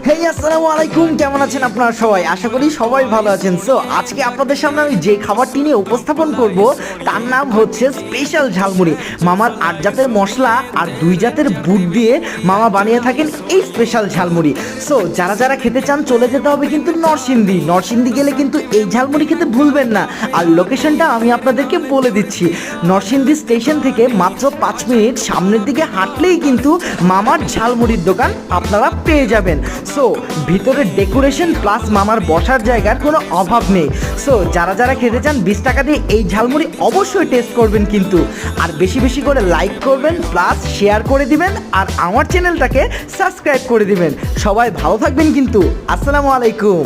হেই আসসালামু আলাইকুম, কেমন আছেন আপনারা সবাই? আশা করি সবাই ভালো আছেন। সো আজকে আপনাদের সামনে আমি যে খাবারটি নিয়ে উপস্থাপন করব তার নাম হচ্ছে স্পেশাল ঝালমুড়ি। মামার 8 জাতের মশলা আর 2 জাতের বুট দিয়ে মামা বানিয়ে থাকেন এই স্পেশাল ঝালমুড়ি। সো যারা যারা খেতে চান চলে যেতে হবে কিন্তু নরসিংদী গেলে কিন্তু এই ঝালমুড়ি খেতে ভুলবেন না। আর লোকেশনটা আমি আপনাদেরকে বলে দিচ্ছি, নরসিংদী স্টেশন থেকে মাত্র 5 মিনিট সামনের দিকে হাঁটলেই কিন্তু মামার ঝালমুড়ির দোকান আপনারা পেয়ে যাবেন। সো ভিতরের ডেকোরেশন প্লাস মামার বসার জায়গার কোনো অভাব নেই। সো যারা যারা খেতে চান 20 টাকা দিয়ে এই ঝালমুড়ি অবশ্যই টেস্ট করবেন কিন্তু, আর বেশি বেশি করে লাইক করবেন প্লাস শেয়ার করে দিবেন আর আমার চ্যানেলটাকে সাবস্ক্রাইব করে দিবেন। সবাই ভালো থাকবেন কিন্তু। আসসালামু আলাইকুম।